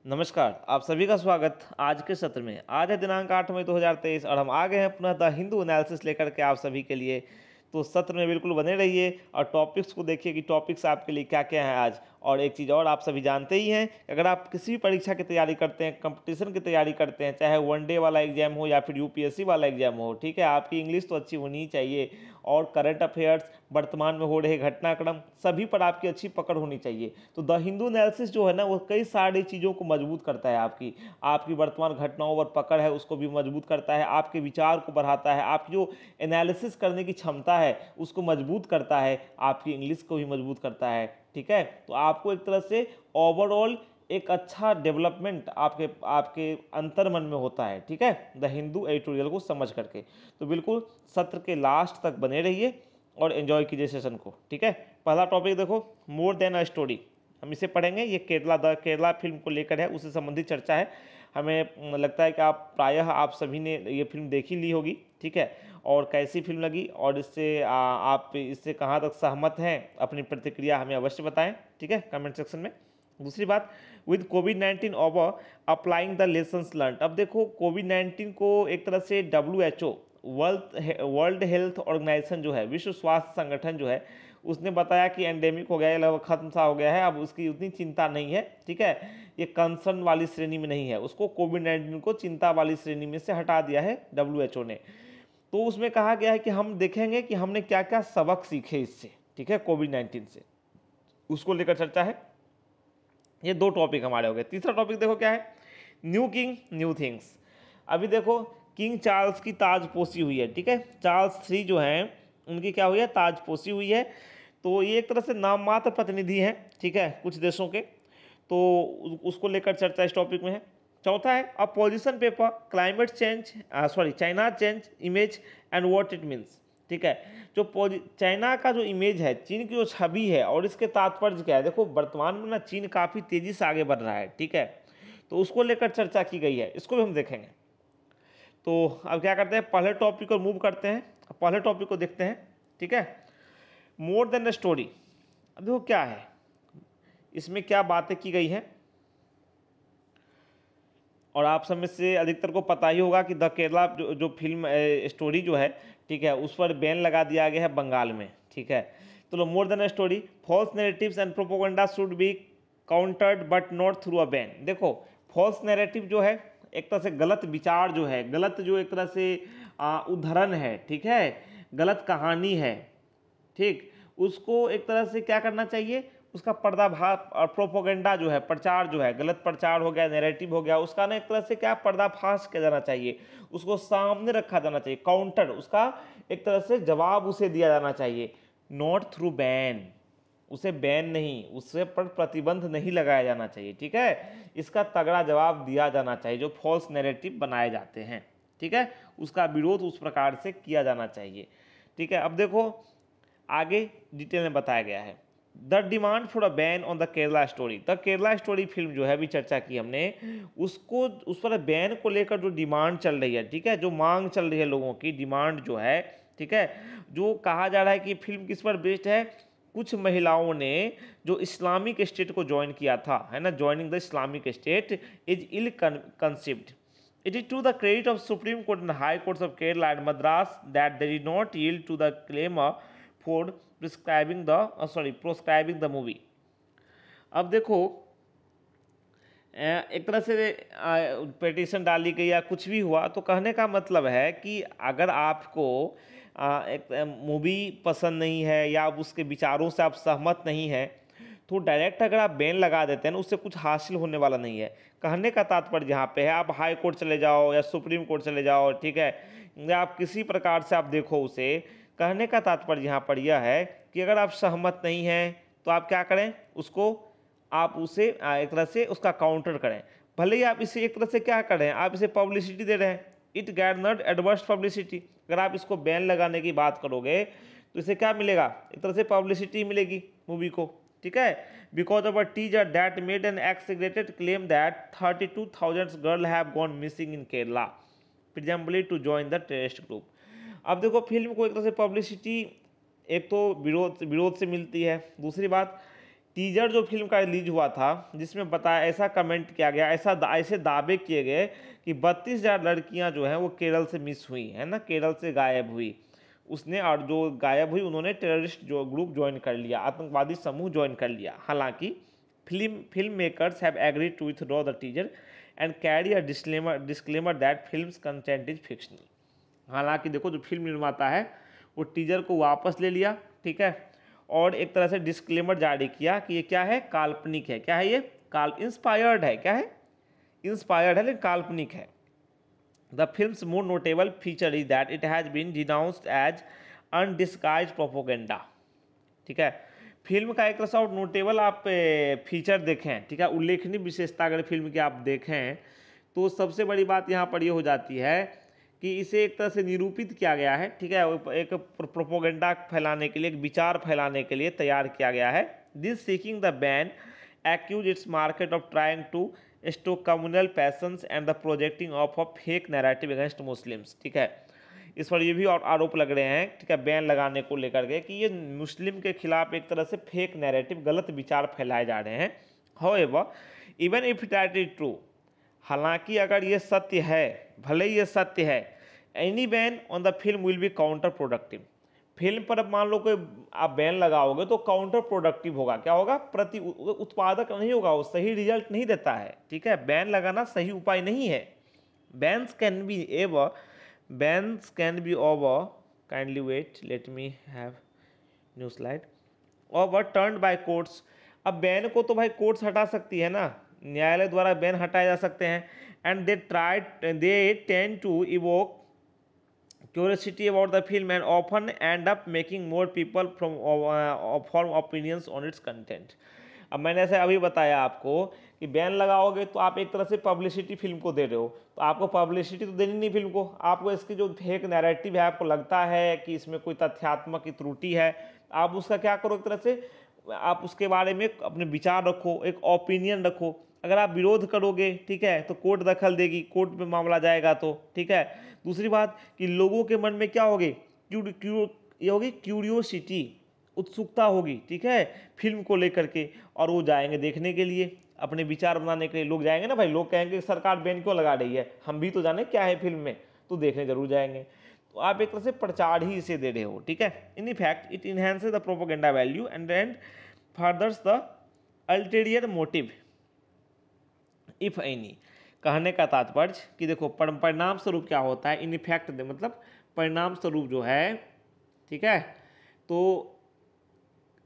नमस्कार, आप सभी का स्वागत आज के सत्र में। आज है दिनांक 8 मई 2023 और हम आ गए हैं पुनः द हिंदू एनालिसिस लेकर के आप सभी के लिए। तो सत्र में बिल्कुल बने रहिए और टॉपिक्स को देखिए कि टॉपिक्स आपके लिए क्या क्या हैं आज। और एक चीज़ और आप सभी जानते ही हैं, अगर आप किसी भी परीक्षा की तैयारी करते हैं, कंपटीशन की तैयारी करते हैं, चाहे वनडे वाला एग्जाम हो या फिर यूपीएससी वाला एग्जाम हो, ठीक है, आपकी इंग्लिश तो अच्छी होनी ही चाहिए। और करंट अफेयर्स, वर्तमान में हो रहे घटनाक्रम, सभी पर आपकी अच्छी पकड़ होनी चाहिए। तो द हिंदू एनालिसिस जो है ना, वो कई सारी चीज़ों को मजबूत करता है। आपकी आपकी वर्तमान घटनाओं पर पकड़ है उसको भी मजबूत करता है, आपके विचार को बढ़ाता है, आपकी जो एनालिसिस करने की क्षमता है उसको मजबूत करता है, आपकी इंग्लिश को भी मजबूत करता है। ठीक है, तो आपको एक तरह से ओवरऑल एक अच्छा डेवलपमेंट आपके आपके अंतर्मन में होता है। ठीक है, द हिंदू एडिटोरियल को समझ करके। तो बिल्कुल सत्र के लास्ट तक बने रहिए और एंजॉय कीजिए सेशन को। ठीक है, पहला टॉपिक देखो, मोर देन अ स्टोरी। हम इसे पढ़ेंगे। ये केरला फिल्म को लेकर है, उससे संबंधित चर्चा है। हमें लगता है कि प्रायः आप सभी ने ये फिल्म देखी ली होगी। ठीक है, और कैसी फिल्म लगी और इससे आप इससे कहाँ तक सहमत हैं, अपनी प्रतिक्रिया हमें अवश्य बताएं। ठीक है, कमेंट सेक्शन में। दूसरी बात, with covid over applying the lessons learn. अब देखो, कोविड-19 को एक तरह से WHO, वर्ल्ड हेल्थ ऑर्गेनाइजेशन जो है, विश्व स्वास्थ्य संगठन जो है, उसने बताया कि एंडेमिक हो गया है, लगभग खत्म सा हो गया है, अब उसकी उतनी चिंता नहीं है। ठीक है, ये कंसर्न वाली श्रेणी में नहीं है, उसको कोविड-19 को चिंता वाली श्रेणी में से हटा दिया है WHO ने। तो उसमें कहा गया है कि हम देखेंगे कि हमने क्या क्या सबक सीखे इससे। ठीक है, कोविड-19 से, उसको लेकर चर्चा है। ये दो टॉपिक हमारे हो गए। तीसरा टॉपिक देखो क्या है, न्यू किंग न्यू थिंग्स। अभी देखो, किंग चार्ल्स की ताजपोशी हुई है। ठीक है, चार्ल्स 3 जो हैं उनकी क्या हुई है, ताजपोशी हुई है। तो ये एक तरह से नाम मात्र प्रतिनिधि हैं, ठीक है, कुछ देशों के। तो उसको लेकर चर्चा इस टॉपिक में है। चौथा है a position paper, climate change, China change image and what it means. ठीक है, जो चाइना का जो इमेज है, चीन की जो छवि है और इसके तात्पर्य क्या है। देखो, वर्तमान में ना चीन काफ़ी तेज़ी से आगे बढ़ रहा है। ठीक है, तो उसको लेकर चर्चा की गई है, इसको भी हम देखेंगे। तो अब क्या करते हैं, पहले टॉपिक को मूव करते हैं, पहले टॉपिक को देखते हैं। ठीक है, मोर देन द स्टोरी। अब देखो क्या है, इसमें क्या बातें की गई हैं, और आप सब में से अधिकतर को पता ही होगा कि द केरला जो फिल्म स्टोरी जो है, ठीक है, उस पर बैन लगा दिया गया है बंगाल में। ठीक है, तो more than a story, false narratives and propaganda should be countered but not through a ban. देखो, फॉल्स नैरेटिव जो है, एक तरह से गलत विचार जो है, गलत जो एक तरह से उदाहरण है, ठीक है, गलत कहानी है, ठीक, उसको एक तरह से क्या करना चाहिए, उसका पर्दाभास और प्रोपोगंडा जो है, प्रचार जो है, गलत प्रचार हो गया, नैरेटिव हो गया, उसका ना एक तरह से क्या पर्दाफाश किया जाना चाहिए, उसको सामने रखा जाना चाहिए, काउंटर, उसका एक तरह से जवाब उसे दिया जाना चाहिए। नॉट थ्रू बैन, उसे बैन नहीं, उससे पर प्रतिबंध नहीं लगाया जाना चाहिए। ठीक है, इसका तगड़ा जवाब दिया जाना चाहिए जो फॉल्स नैरेटिव बनाए जाते हैं। ठीक है, उसका विरोध उस प्रकार से किया जाना चाहिए। ठीक है, अब देखो आगे डिटेल में बताया गया है। The demand for a ban on the Kerala story. The Kerala story film जो है, अभी चर्चा की हमने, उसको उस पर बैन को लेकर जो डिमांड चल रही है, ठीक है, जो मांग चल रही है लोगों की, डिमांड जो है, ठीक है, जो कहा जा रहा है कि फिल्म किस पर बेस्ड है, कुछ महिलाओं ने जो इस्लामिक स्टेट को ज्वाइन किया था, है ना, joining the Islamic State is ill concept. It is to the credit of Supreme Court and High Courts of Kerala and Madras that they did not yield to the claim for proscribing the movie. अब देखो, एक तरह से petition डाली गई या कुछ भी हुआ, तो कहने का मतलब है कि अगर आपको एक मूवी पसंद नहीं है या आप उसके विचारों से आप सहमत नहीं हैं, तो डायरेक्ट अगर आप बैन लगा देते हैं ना, उससे कुछ हासिल होने वाला नहीं है। कहने का तात्पर्य यहाँ पे है, आप हाई कोर्ट चले जाओ या सुप्रीम कोर्ट चले जाओ, ठीक है, या आप किसी प्रकार से आप देखो उसे, कहने का तात्पर्य यहाँ पर यह है कि अगर आप सहमत नहीं हैं तो आप क्या करें, उसको आप उसे एक तरह से उसका काउंटर करें। भले ही आप इसे एक तरह से क्या करें, आप इसे पब्लिसिटी दे रहे हैं, इट गार्नर्ड एडवर्स पब्लिसिटी। अगर आप इसको बैन लगाने की बात करोगे तो इसे क्या मिलेगा, एक तरह से पब्लिसिटी मिलेगी मूवी को। ठीक है, because of a teaser that made an exaggerated claim that 32,000 girl have gone missing in Kerala presumably to join the terrorist group. अब देखो, फिल्म को एक तरह से पब्लिसिटी एक तो विरोध से मिलती है, दूसरी बात टीजर जो फिल्म का रिलीज हुआ था जिसमें बताया, ऐसा कमेंट किया गया, ऐसे दावे किए गए कि 32,000 लड़कियां जो हैं वो केरल से मिस हुई है ना, केरल से गायब हुई। उसने, और जो गायब हुई उन्होंने टेररिस्ट जो ग्रुप ज्वाइन कर लिया, आतंकवादी समूह ज्वाइन कर लिया। हालांकि film makers have agreed to withdraw the teaser and carry a disclaimer that film's content is fictional. हालांकि देखो, जो फिल्म निर्माता है वो टीजर को वापस ले लिया, ठीक है, और एक तरह से डिस्क्लेमर जारी किया कि ये क्या है, काल्पनिक है। क्या है ये? इंस्पायर्ड है। क्या है? इंस्पायर्ड है, लेकिन काल्पनिक है। The film's more notable feature is that it has been denounced as undisguised propaganda. ठीक है, फिल्म का एक तरह से और नोटेबल आप फीचर देखें, ठीक है, उल्लेखनीय विशेषता अगर फिल्म की आप देखें तो सबसे बड़ी बात यहाँ पर ये हो जाती है कि इसे एक तरह से निरूपित किया गया है, ठीक है, एक प्रोपोगेंडा फैलाने के लिए, एक विचार फैलाने के लिए तैयार किया गया है। This seeking the ban accuse its market of trying to stoke communal passions and the projecting of a fake narrative against Muslims. ठीक है, इस पर ये भी और आरोप लग रहे हैं, ठीक है, बैन लगाने को लेकर के कि ये मुस्लिम के खिलाफ एक तरह से फेक नैरेटिव, गलत विचार फैलाए जा रहे हैं। However, even if that is true, हालांकि अगर ये सत्य है, भले ही ये सत्य है, any ban on the film will be counter productive. Film पर मान लो कोई आप बैन लगाओगे तो काउंटर प्रोडक्टिव होगा। क्या होगा? प्रति उत्पादक नहीं होगा, वो सही रिजल्ट नहीं देता है। ठीक है, बैन लगाना सही उपाय नहीं है। Bans can be ever Bans can be over, kindly wait, let me have new slide, overturned by courts। अब बैन को तो भाई कोर्ट्स हटा सकती है ना, न्यायालय द्वारा बैन हटाए जा सकते हैं। And they tend to evoke curiosity about the film and often end up making more people form opinions on its content। अब मैंने ऐसे अभी बताया आपको कि बैन लगाओगे तो आप एक तरह से पब्लिसिटी फिल्म को दे रहे हो, तो आपको पब्लिसिटी तो देनी नहीं फिल्म को, आपको इसकी जो फेक नैरेटिव है, आपको लगता है कि इसमें कोई तथ्यात्मक की त्रुटि है, आप उसका क्या करो, एक तरह से आप उसके बारे में अपने विचार रखो, एक ओपिनियन रखो। अगर आप विरोध करोगे, ठीक है, तो कोर्ट दखल देगी, कोर्ट में मामला जाएगा तो, ठीक है। दूसरी बात कि लोगों के मन में क्या होगी, ये होगी क्यूरियोसिटी, उत्सुकता होगी, ठीक है, फिल्म को लेकर के, और वो जाएंगे देखने के लिए, अपने विचार बनाने के लिए लोग जाएंगे ना भाई। लोग कहेंगे सरकार बैन क्यों लगा रही है, हम भी तो जाने क्या है फिल्म में, तो देखने जरूर जाएंगे। तो आप एक तरह से प्रचार ही इसे दे रहे हो, ठीक है। In fact it enhances the propaganda value and furthers the ulterior motive if any. कहने का तात्पर्य कि देखो परिणाम स्वरूप क्या होता है, इन इफेक्ट मतलब परिणाम स्वरूप जो है, ठीक है, तो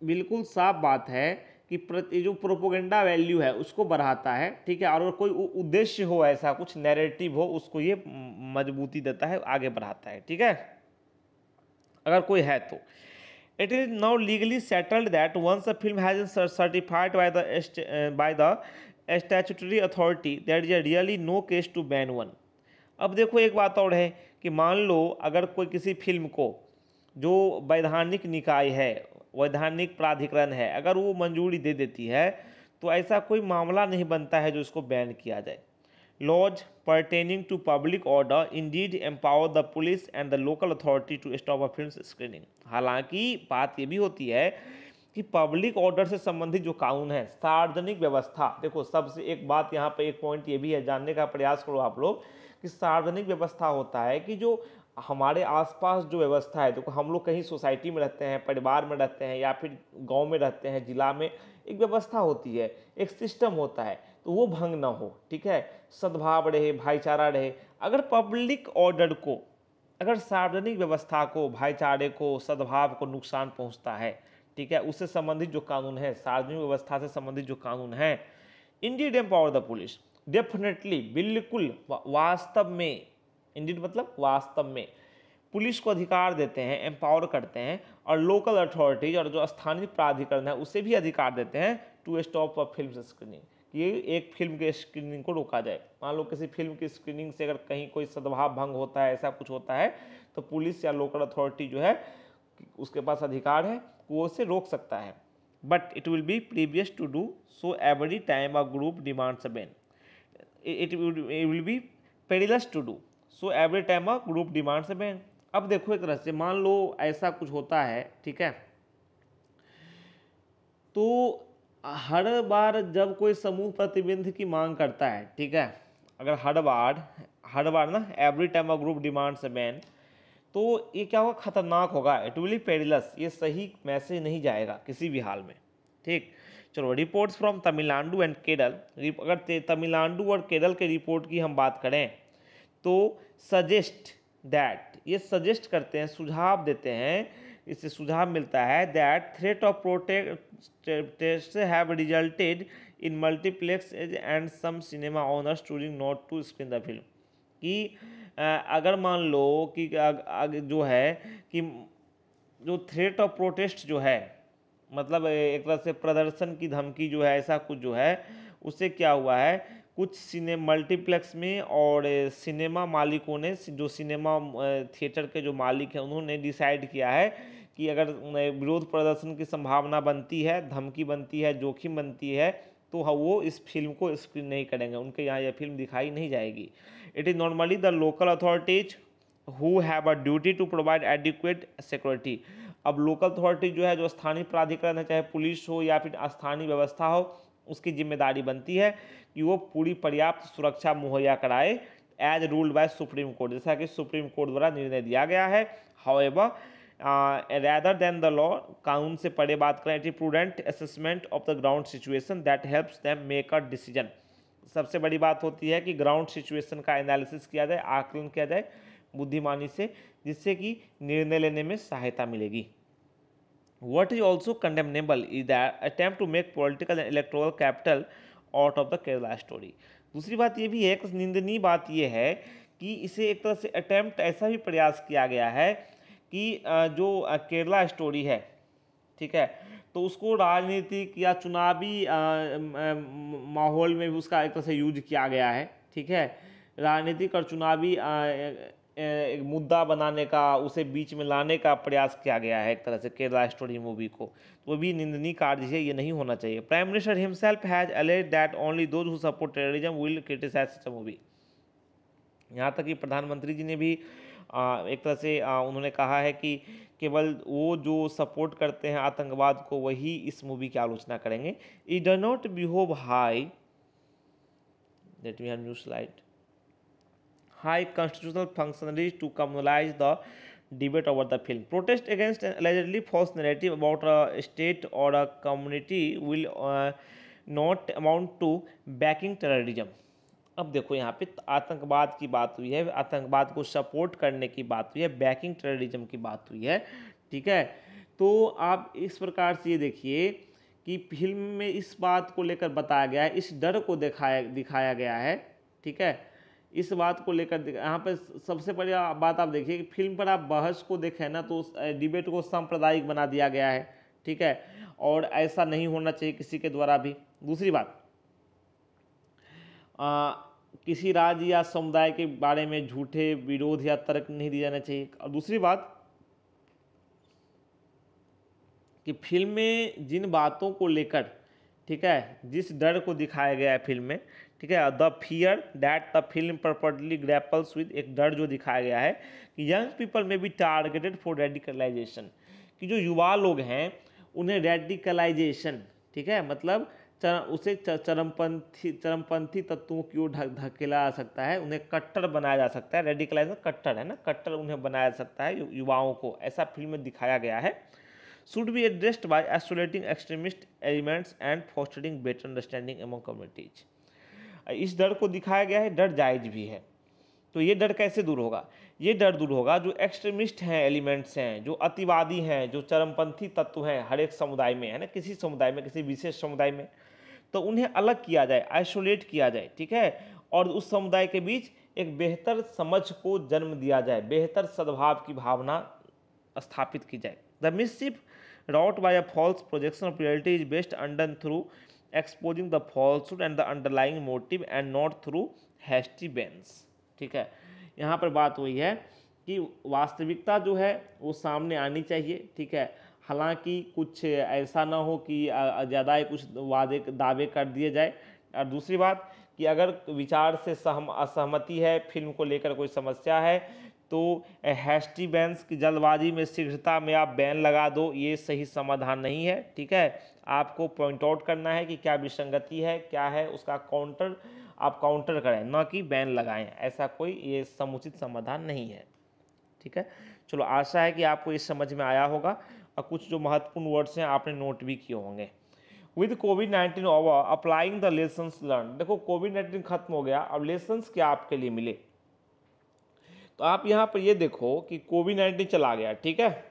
बिल्कुल साफ बात है कि जो प्रोपोगेंडा वैल्यू है उसको बढ़ाता है, ठीक है, और कोई उद्देश्य हो, ऐसा कुछ नैरेटिव हो, उसको ये मजबूती देता है, आगे बढ़ाता है, ठीक है, अगर कोई है तो। It is now legally settled that once a film has certified by the statutory authority there is really no case to ban one. अब देखो एक बात और है कि मान लो अगर कोई किसी फिल्म को, जो वैधानिक निकाय है, वैधानिक प्राधिकरण है, अगर वो मंजूरी दे देती है तो ऐसा कोई मामला नहीं बनता है जो इसको बैन किया जाए। Laws pertaining to public order indeed empower the police and the local authority to stop a film screening। हालांकि बात ये भी होती है कि पब्लिक ऑर्डर से संबंधित जो कानून है, सार्वजनिक व्यवस्था, देखो सबसे एक बात यहाँ पे, एक पॉइंट ये भी है, जानने का प्रयास करो आप लोग कि सार्वजनिक व्यवस्था होता है कि जो हमारे आसपास जो व्यवस्था है, देखो हम लोग कहीं सोसाइटी में रहते हैं, परिवार में रहते हैं, या फिर गांव में रहते हैं, जिला में, एक व्यवस्था होती है, एक सिस्टम होता है, तो वो भंग ना हो, ठीक है, सद्भाव रहे, भाईचारा रहे। अगर पब्लिक ऑर्डर को, अगर सार्वजनिक व्यवस्था को, भाईचारे को, सद्भाव को नुकसान पहुंचता है, ठीक है, उससे संबंधित जो कानून है, सार्वजनिक व्यवस्था से संबंधित जो कानून है, Indeed empower the police, definitely, बिल्कुल, वास्तव में, इंडीड मतलब वास्तव में, पुलिस को अधिकार देते हैं, एम्पावर करते हैं, और लोकल अथॉरिटीज और जो स्थानीय प्राधिकरण है उसे भी अधिकार देते हैं to stop a film screening, कि एक फिल्म के स्क्रीनिंग को रोका जाए। मान लो किसी फिल्म की स्क्रीनिंग से अगर कहीं कोई सद्भाव भंग होता है, ऐसा कुछ होता है, तो पुलिस या लोकल अथॉरिटी जो है उसके पास अधिकार है, वो उसे रोक सकता है। But it will be previous to do so every time a group demands a ban. It will be perilous to do so every time a group demands a ban. अब देखो एक तरह से मान लो ऐसा कुछ होता है, ठीक है, तो हर बार जब कोई समूह प्रतिबंध की मांग करता है, ठीक है, अगर हर बार ना every time a group demands a ban, तो ये क्या होगा, खतरनाक होगा, इट विल बी पेरिलस, ये सही मैसेज नहीं जाएगा किसी भी हाल में। ठीक, चलो reports from Tamil Nadu and Kerala, अगर तमिलनाडु और केरल के रिपोर्ट की हम बात करें तो सजेस्ट दैट, ये सजेस्ट करते हैं, सुझाव देते हैं, इससे सुझाव मिलता है that threat of protest have resulted in multiplex and some cinema owners choosing not to screen the film, कि अगर मान लो कि जो है कि जो थ्रेट ऑफ प्रोटेस्ट जो है, मतलब एक तरह से प्रदर्शन की धमकी जो है, ऐसा कुछ जो है, उससे क्या हुआ है, कुछ मल्टीप्लेक्स में और सिनेमा मालिकों ने, जो सिनेमा थिएटर के जो मालिक हैं, उन्होंने डिसाइड किया है कि अगर विरोध प्रदर्शन की संभावना बनती है, धमकी बनती है, जोखिम बनती है, तो वो इस फिल्म को स्क्रीन नहीं करेंगे, उनके यहाँ यह फिल्म दिखाई नहीं जाएगी। It is normally the local authorities who have a duty to provide adequate security. अब लोकल अथॉरिटी जो है, जो स्थानीय प्राधिकरण है, चाहे पुलिस हो या फिर स्थानीय व्यवस्था हो, उसकी जिम्मेदारी बनती है कि वो पूरी पर्याप्त सुरक्षा मुहैया कराए, as ruled by Supreme Court, जैसा कि सुप्रीम कोर्ट द्वारा निर्णय दिया गया है। However rather than the law, कानून से परे बात करें, it is prudent assessment of the ground situation that helps them make a decision. सबसे बड़ी बात होती है कि ग्राउंड सिचुएशन का एनालिसिस किया जाए, आकलन किया जाए बुद्धिमानी से, जिससे कि निर्णय लेने में सहायता मिलेगी। What is also condemnable is the attempt to make political and electoral capital out of the Kerala story। दूसरी बात ये भी है, एक निंदनीय बात ये है कि इसे एक तरह से अटेम्प्ट, ऐसा भी प्रयास किया गया है कि जो केरला स्टोरी है, ठीक है, तो उसको राजनीतिक या चुनावी माहौल में भी उसका एक तरह से यूज किया गया है, ठीक है, राजनीतिक और चुनावी एक मुद्दा बनाने का, उसे बीच में लाने का प्रयास किया गया है एक तरह से केरला स्टोरी मूवी को, तो वो भी निंदनीय कार्य है, ये नहीं होना चाहिए। Prime Minister himself has alleged that only those who support terrorism will criticise such a movie. यहाँ तक कि प्रधानमंत्री जी ने भी एक तरह से उन्होंने कहा है कि केवल वो जो सपोर्ट करते हैं आतंकवाद को, वही इस मूवी की आलोचना करेंगे। It does not behave high, let me have new slide, high constitutional functionaries to communalize the debate over the film. Protest against an allegedly false narrative about a state or a community will not amount to backing terrorism। अब देखो यहाँ पे आतंकवाद की बात हुई है, आतंकवाद को सपोर्ट करने की बात हुई है, बैकिंग टेररिज्म की बात हुई है, ठीक है। तो आप इस प्रकार से ये देखिए कि फिल्म में इस बात को लेकर बताया गया है, इस डर को दिखाया गया है, ठीक है, इस बात को लेकर। यहाँ पे सबसे बड़ी बात आप देखिए कि फिल्म पर आप बहस को देखें ना, तो उस डिबेट को सांप्रदायिक बना दिया गया है, ठीक है, और ऐसा नहीं होना चाहिए किसी के द्वारा भी। दूसरी बात, किसी राज्य या समुदाय के बारे में झूठे विरोध या तर्क नहीं दिया जाना चाहिए। और दूसरी बात कि फिल्म में जिन बातों को लेकर, ठीक है, जिस डर को दिखाया गया है फिल्म में, ठीक है, the fear that the film purportedly grapples with, एक डर जो दिखाया गया है कि young people may be targeted for radicalisation, कि जो युवा लोग हैं उन्हें रेडिकलाइजेशन, ठीक है, मतलब उसे चरमपंथी तत्वों की ओर धकेला जा सकता है, उन्हें कट्टर बनाया जा सकता है। रेडिकलाइजेशन कट्टर है ना, कट्टर उन्हें बनाया जा सकता है युवाओं को, ऐसा फिल्म में दिखाया गया है। should be addressed by isolating extremist elements and fostering better understanding among communities। इस डर को दिखाया गया है, डर जायज भी है। तो ये डर कैसे दूर होगा? ये डर दूर होगा जो एक्सट्रीमिस्ट हैं, एलिमेंट्स हैं, जो अतिवादी हैं, जो चरमपंथी तत्व हैं हर एक समुदाय में, है ना, किसी समुदाय में, किसी विशेष समुदाय में, तो उन्हें अलग किया जाए, आइसोलेट किया जाए, ठीक है, और उस समुदाय के बीच एक बेहतर समझ को जन्म दिया जाए, बेहतर सद्भाव की भावना स्थापित की जाए। The मिसचिफ wrought by a false projection of reality is best undone through exposing the falsehood and the underlying motive and not through hasty bans। ठीक है, यहाँ पर बात वही है कि वास्तविकता जो है वो सामने आनी चाहिए, ठीक है, हालांकि कुछ ऐसा ना हो कि ज़्यादा ही कुछ दावे कर दिए जाए। और दूसरी बात कि अगर विचार से असहमति है, फिल्म को लेकर कोई समस्या है, तो हैस्टी बैन्स की जल्दबाजी में शीघ्रता में आप बैन लगा दो, ये सही समाधान नहीं है। ठीक है, आपको पॉइंट आउट करना है कि क्या विसंगति है, क्या है उसका काउंटर, आप काउंटर करें, ना कि बैन लगाएं। ऐसा कोई ये समुचित समाधान नहीं है। ठीक है, चलो आशा है कि आपको इस समझ में आया होगा और कुछ जो महत्वपूर्ण वर्ड्स हैं आपने नोट भी किए होंगे। With covid over applying the lessons learn, देखो कोविड-19 खत्म हो गया, अब लेसन्स क्या आपके लिए मिले, तो आप यहाँ पर ये देखो कि कोविड-19 चला गया। ठीक है,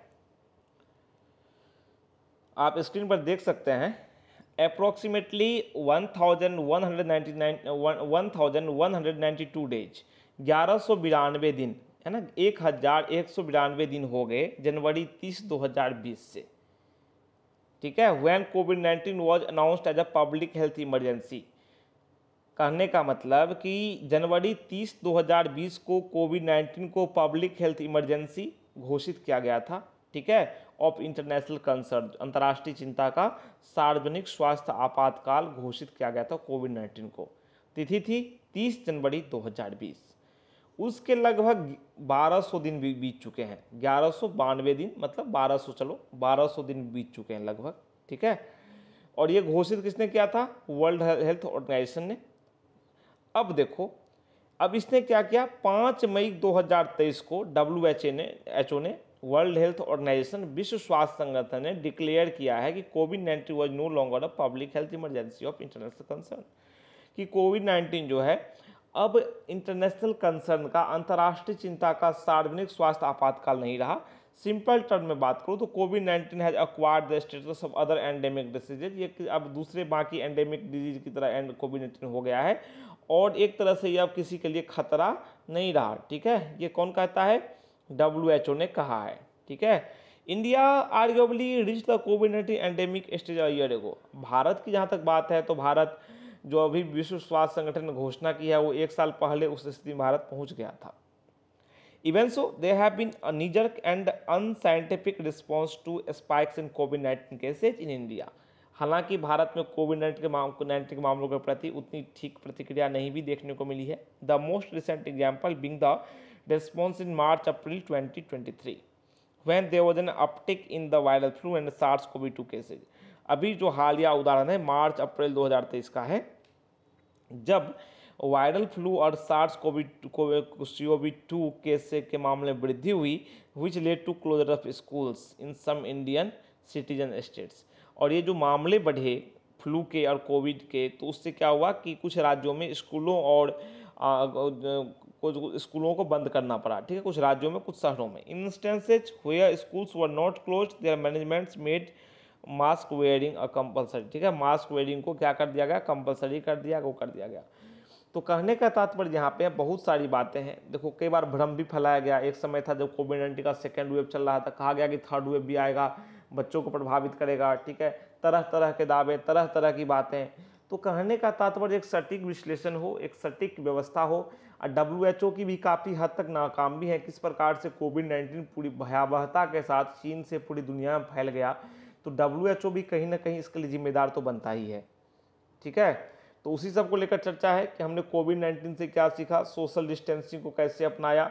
आप स्क्रीन पर देख सकते हैं अप्रोक्सीमेटली 1192 डेज, 1192 दिन है ना, 1192 दिन हो गए जनवरी 30, 2020 से। ठीक है, व्हेन कोविड-19 was announced as a public health emergency, कहने का मतलब कि जनवरी 30, 2020 को कोविड-19 को पब्लिक हेल्थ इमरजेंसी घोषित किया गया था। ठीक है, ऑफ इंटरनेशनल कंसर्न, अंतर्राष्ट्रीय चिंता का सार्वजनिक स्वास्थ्य आपातकाल घोषित किया गया था कोविड-19 को। तिथि थी 30 जनवरी 2020। उसके लगभग 1200 दिन बीत चुके हैं, 1192 दिन मतलब 1200, चलो 1200 दिन बीत चुके हैं लगभग। ठीक है, और ये घोषित किसने किया था, वर्ल्ड हेल्थ ऑर्गेनाइजेशन ने। अब देखो, अब इसने क्या किया, 5 मई 2023 को WHO ने वर्ल्ड हेल्थ ऑर्गेनाइजेशन, विश्व स्वास्थ्य संगठन ने डिक्लेयर किया है कि कोविड-19 was no longer a public health emergency of international concern, कि कोविड-19 जो है अब इंटरनेशनल कंसर्न का, अंतर्राष्ट्रीय चिंता का सार्वजनिक स्वास्थ्य आपातकाल नहीं रहा। सिंपल टर्म में बात करूँ तो कोविड-19 has acquired the status of other endemic diseases, ये अब दूसरे बाकी एंडेमिक डिजीज की तरह कोविड-19 हो गया है और एक तरह से ये अब किसी के लिए खतरा नहीं रहा। ठीक है, ये कौन कहता है, WHO ने कहा है। ठीक है, India arguably reach the covid endemic stage a year ago, Bharat की जहाँ तक बात है तो भारत जो अभी विश्व स्वास्थ्य संगठन ने घोषणा की है वो 1 साल पहले उस स्थिति में भारत पहुंच गया था। Even so they have been a knee jerk and unscientific response to spikes in कोविड-19 केसेज इन इंडिया, हालांकि भारत में कोविड-19 के मामलों के प्रति उतनी ठीक प्रतिक्रिया नहीं भी देखने को मिली है। The most recent example being the response in March April 2023 when there was an uptick in the viral flu and SARS-CoV-2 cases। अभी जो हालिया उदाहरण है मार्च अप्रैल 2023 का है, जब वायरल फ्लू और SARS-CoV-2 केस के मामले में वृद्धि हुई, which led to closure of schools in some Indian citizen states. और ये जो मामले बढ़े फ्लू के और कोविड के, तो उससे क्या हुआ कि कुछ राज्यों में स्कूलों और कुछ स्कूलों को बंद करना पड़ा। ठीक है, कुछ राज्यों में, कुछ शहरों में। In instances where schools were not closed, their managements made mask wearing a compulsory. ठीक है, मास्क वेयरिंग को क्या कर दिया गया, कंपलसरी कर दिया, वो कर दिया गया। तो कहने का तात्पर्य यहाँ पे बहुत सारी बातें हैं। देखो, कई बार भ्रम भी फैलाया गया। एक समय था जब कोविड-19 का सेकेंड वेव चल रहा था, कहा गया कि थर्ड वेव भी आएगा, बच्चों को प्रभावित करेगा। ठीक है, तरह तरह के दावे, तरह तरह की बातें। तो कहने का तात्पर्य एक सटीक विश्लेषण हो, एक सटीक व्यवस्था हो। और WHO की भी काफ़ी हद तक नाकाम भी है, किस प्रकार से कोविड-19 पूरी भयावहता के साथ चीन से पूरी दुनिया में फैल गया। तो WHO भी कहीं ना कहीं इसके लिए जिम्मेदार तो बनता ही है। ठीक है, तो उसी सब को लेकर चर्चा है कि हमने कोविड-19 से क्या सीखा, सोशल डिस्टेंसिंग को कैसे अपनाया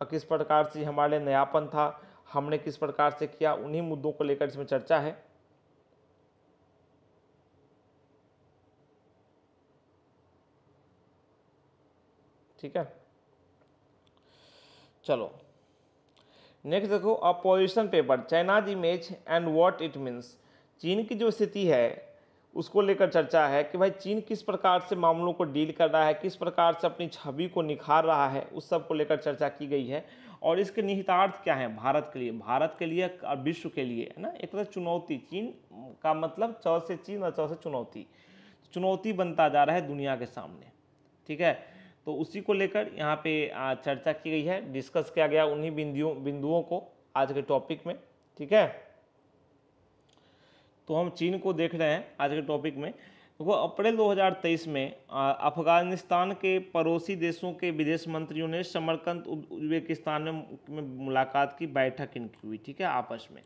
और किस प्रकार से हमारे नयापन था, हमने किस प्रकार से किया, उन्हीं मुद्दों को लेकर इसमें चर्चा है। ठीक है, चलो नेक्स्ट देखो, opposition paper China's image and what it means. चीन की जो स्थिति है उसको लेकर चर्चा है कि भाई चीन किस प्रकार से मामलों को डील कर रहा है, किस प्रकार से अपनी छवि को निखार रहा है, उस सब को लेकर चर्चा की गई है। और इसके निहितार्थ क्या है भारत के लिए और विश्व के लिए, है ना। एक तरह चुनौती, चीन का मतलब च से चीन और च से चुनौती बनता जा रहा है दुनिया के सामने। ठीक है, तो उसी को लेकर यहाँ पे चर्चा की गई है, डिस्कस किया गया उन्हीं बिंदुओं को आज के टॉपिक में। ठीक है, तो हम चीन को देख रहे हैं आज के टॉपिक में। देखो, अप्रैल 2023 में अफगानिस्तान के पड़ोसी देशों के विदेश मंत्रियों ने समरकंद उज्बेकिस्तान में मुलाकात की, बैठक इनकी हुई। ठीक है, आपस में,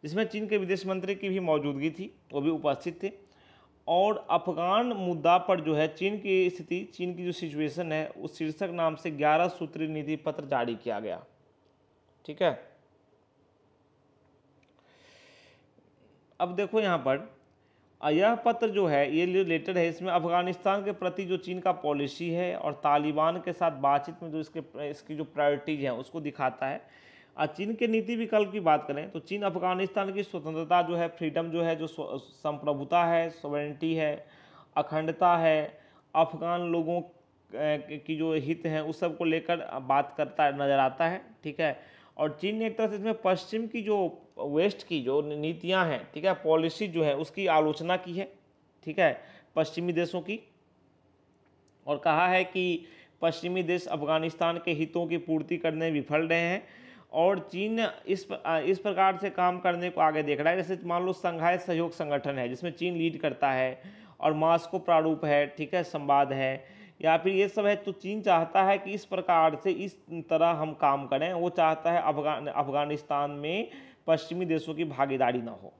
जिसमें चीन के विदेश मंत्री की भी मौजूदगी थी, वो भी उपस्थित थे। और अफगान मुद्दा पर जो है चीन की स्थिति, चीन की जो सिचुएशन है, उस शीर्षक नाम से 11 सूत्री नीति पत्र जारी किया गया। ठीक है। अब देखो यहाँ पर यह पत्र जो है ये रिलेटेड है, इसमें अफगानिस्तान के प्रति जो चीन का पॉलिसी है और तालिबान के साथ बातचीत में जो इसकी जो प्रायोरिटीज हैं उसको दिखाता है। चीन के नीति विकल्प की बात करें तो चीन अफगानिस्तान की स्वतंत्रता जो है, फ्रीडम जो है, जो संप्रभुता है, सॉवरेनिटी है, अखंडता है, अफगान लोगों की जो हित हैं उस सब को लेकर बात करता नज़र आता है। ठीक है। और चीन ने एक तरह से इसमें पश्चिम की जो वेस्ट की जो नीतियां हैं, ठीक है, पॉलिसी जो है उसकी आलोचना की है। ठीक है, पश्चिमी देशों की, और कहा है कि पश्चिमी देश अफगानिस्तान के हितों की पूर्ति करने में विफल रहे हैं और चीन इस प्रकार से काम करने को आगे देख रहा है। जैसे मान लो संघाई सहयोग संगठन है जिसमें चीन लीड करता है और मास्को प्रारूप है, ठीक है, संवाद है, या फिर ये सब है, तो चीन चाहता है कि इस प्रकार से इस तरह हम काम करें। वो चाहता है अफगानिस्तान में पश्चिमी देशों की भागीदारी ना हो।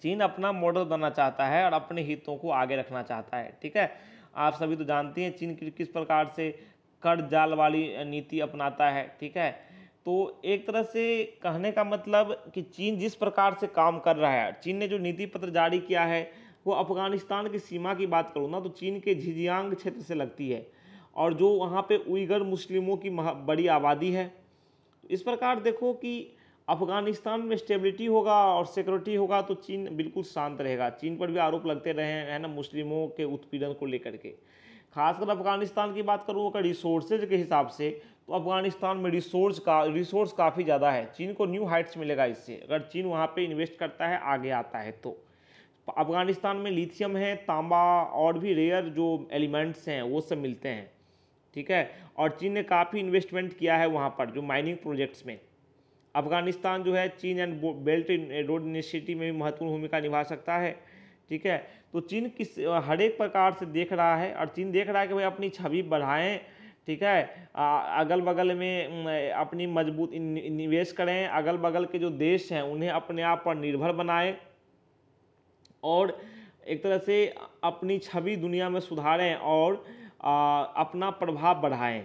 चीन अपना मॉडल बनना चाहता है और अपने हितों को आगे रखना चाहता है। ठीक है, आप सभी तो जानते हैं चीन किस प्रकार से कर जाल वाली नीति अपनाता है। ठीक है, तो एक तरह से कहने का मतलब कि चीन जिस प्रकार से काम कर रहा है, चीन ने जो नीति पत्र जारी किया है वो अफगानिस्तान की सीमा की बात करूँ ना तो चीन के झिंजियांग क्षेत्र से लगती है और जो वहाँ पे उइगर मुस्लिमों की बड़ी आबादी है। इस प्रकार देखो कि अफगानिस्तान में स्टेबिलिटी होगा और सिक्योरिटी होगा तो चीन बिल्कुल शांत रहेगा। चीन पर भी आरोप लगते रहे हैं ना मुस्लिमों के उत्पीड़न को लेकर के। खासकर अफगानिस्तान की बात करूँ अगर रिसोर्सेज के हिसाब से तो अफगानिस्तान में रिसोर्स काफ़ी ज़्यादा है। चीन को न्यू हाइट्स मिलेगा इससे, अगर चीन वहाँ पे इन्वेस्ट करता है, आगे आता है तो। अफगानिस्तान में लिथियम है, तांबा और भी रेयर जो एलिमेंट्स हैं वो सब मिलते हैं। ठीक है, और चीन ने काफ़ी इन्वेस्टमेंट किया है वहाँ पर जो माइनिंग प्रोजेक्ट्स में। अफगानिस्तान जो है चीन एंड बेल्ट रोड इनिशिएटिव में भी महत्वपूर्ण भूमिका निभा सकता है। ठीक है, तो चीन हर एक प्रकार से देख रहा है और चीन देख रहा है कि भाई अपनी छवि बढ़ाएं। ठीक है, अगल बगल में अपनी मजबूत निवेश करें, अगल बगल के जो देश हैं उन्हें अपने आप पर निर्भर बनाएं और एक तरह से अपनी छवि दुनिया में सुधारें और अपना प्रभाव बढ़ाएं।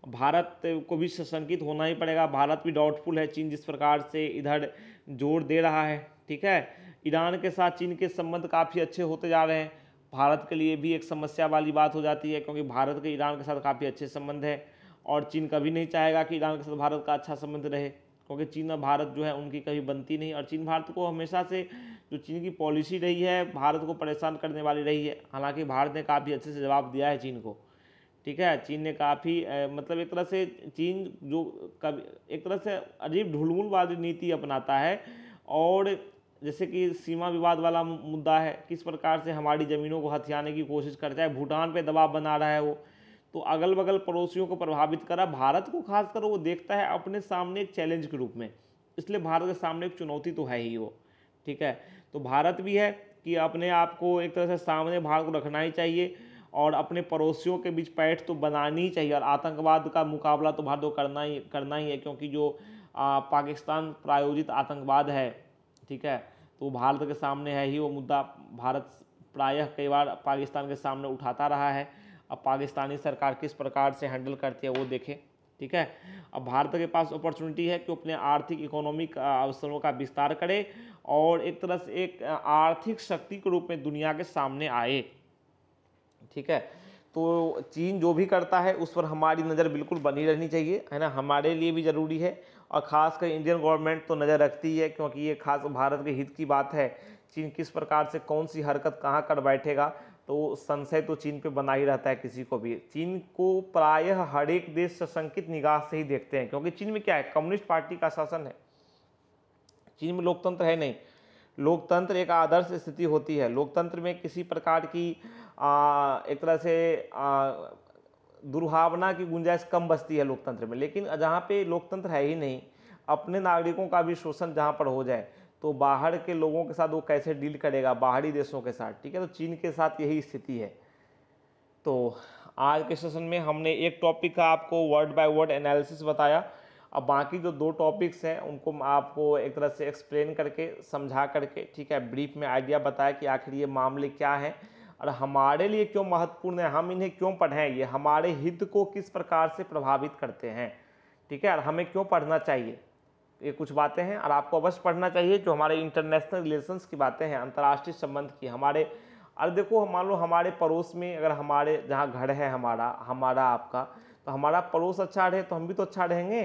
भारत को भी सशंकित होना ही पड़ेगा। भारत भी डाउटफुल है चीन जिस प्रकार से इधर जोर दे रहा है। ठीक है, ईरान के साथ चीन के संबंध काफ़ी अच्छे होते जा रहे हैं। भारत के लिए भी एक समस्या वाली बात हो जाती है क्योंकि भारत के ईरान के साथ काफ़ी अच्छे संबंध है और चीन कभी नहीं चाहेगा कि ईरान के साथ भारत का अच्छा संबंध रहे क्योंकि चीन और भारत जो है उनकी कभी बनती नहीं। और चीन भारत को हमेशा से जो चीन की पॉलिसी रही है भारत को परेशान करने वाली रही है। हालांकि भारत ने काफ़ी अच्छे से जवाब दिया है चीन को। ठीक है, चीन ने काफ़ी मतलब एक तरह से चीन जो कभी एक तरह से अजीब ढुलमुलवादी नीति अपनाता है और जैसे कि सीमा विवाद वाला मुद्दा है, किस प्रकार से हमारी ज़मीनों को हथियाने की कोशिश करता है, भूटान पे दबाव बना रहा है वो, तो अगल बगल पड़ोसियों को प्रभावित करा। भारत को खासकर वो देखता है अपने सामने एक चैलेंज के रूप में, इसलिए भारत के सामने एक चुनौती तो है ही वो। ठीक है, तो भारत भी है कि अपने आप को एक तरह से सामने भारत को रखना ही चाहिए और अपने पड़ोसियों के बीच पैठ तो बनानी ही चाहिए और आतंकवाद का मुकाबला तो भारत को करना ही है क्योंकि जो पाकिस्तान प्रायोजित आतंकवाद है, ठीक है, तो भारत के सामने है ही वो मुद्दा। भारत प्रायः कई बार पाकिस्तान के सामने उठाता रहा है। अब पाकिस्तानी सरकार किस प्रकार से हैंडल करती है वो देखे। ठीक है, अब भारत के पास अपॉर्चुनिटी है कि अपने आर्थिक इकोनॉमिक अवसरों का विस्तार करे और एक तरह से एक आर्थिक शक्ति के रूप में दुनिया के सामने आए। ठीक है, तो चीन जो भी करता है उस पर हमारी नज़र बिल्कुल बनी रहनी चाहिए, है ना, हमारे लिए भी ज़रूरी है और ख़ासकर इंडियन गवर्नमेंट तो नज़र रखती है क्योंकि ये खास भारत के हित की बात है। चीन किस प्रकार से कौन सी हरकत कहाँ कर बैठेगा तो संशय तो चीन पे बना ही रहता है किसी को भी। चीन को प्रायः हर एक देश सशंकित निगाह से ही देखते हैं क्योंकि चीन में क्या है, कम्युनिस्ट पार्टी का शासन है। चीन में लोकतंत्र है नहीं। लोकतंत्र एक आदर्श स्थिति होती है। लोकतंत्र में किसी प्रकार की एक तरह से दुर्भावना की गुंजाइश कम बचती है लोकतंत्र में। लेकिन जहाँ पे लोकतंत्र है ही नहीं, अपने नागरिकों का भी शोषण जहाँ पर हो जाए तो बाहर के लोगों के साथ वो कैसे डील करेगा, बाहरी देशों के साथ। ठीक है, तो चीन के साथ यही स्थिति है। तो आज के सेशन में हमने एक टॉपिक का आपको वर्ड बाय वर्ड एनालिसिस बताया। अब बाकी जो 2 टॉपिक्स हैं उनको आपको एक तरह से एक्सप्लेन करके समझा करके, ठीक है, ब्रीफ में आइडिया बताया कि आखिर ये मामले क्या हैं और हमारे लिए क्यों महत्वपूर्ण है, हम इन्हें क्यों पढ़ें, ये हमारे हित को किस प्रकार से प्रभावित करते हैं। ठीक है, और हमें क्यों पढ़ना चाहिए, ये कुछ बातें हैं और आपको अवश्य पढ़ना चाहिए। जो हमारे इंटरनेशनल रिलेशंस की बातें हैं, अंतर्राष्ट्रीय संबंध की, हमारे और देखो मान लो हमारे पड़ोस में अगर हमारे जहाँ घर है हमारा आपका, तो हमारा पड़ोस अच्छा रहे तो हम भी तो अच्छा रहेंगे,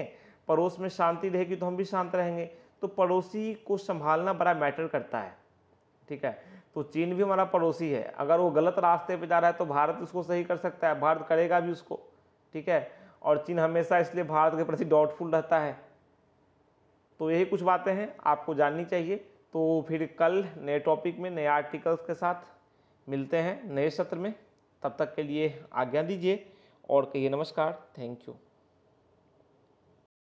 पड़ोस में शांति रहेगी तो हम भी शांत रहेंगे। तो पड़ोसी को संभालना बड़ा मैटर करता है, ठीक है। तो चीन भी हमारा पड़ोसी है, अगर वो गलत रास्ते पे जा रहा है तो भारत उसको सही कर सकता है, भारत करेगा भी उसको, ठीक है। और चीन हमेशा इसलिए भारत के प्रति डाउटफुल रहता है। तो यही कुछ बातें हैं आपको जाननी चाहिए। तो फिर कल नए टॉपिक में नए आर्टिकल्स के साथ मिलते हैं नए सत्र में। तब तक के लिए आज्ञा दीजिए और कहिए नमस्कार, थैंक यू।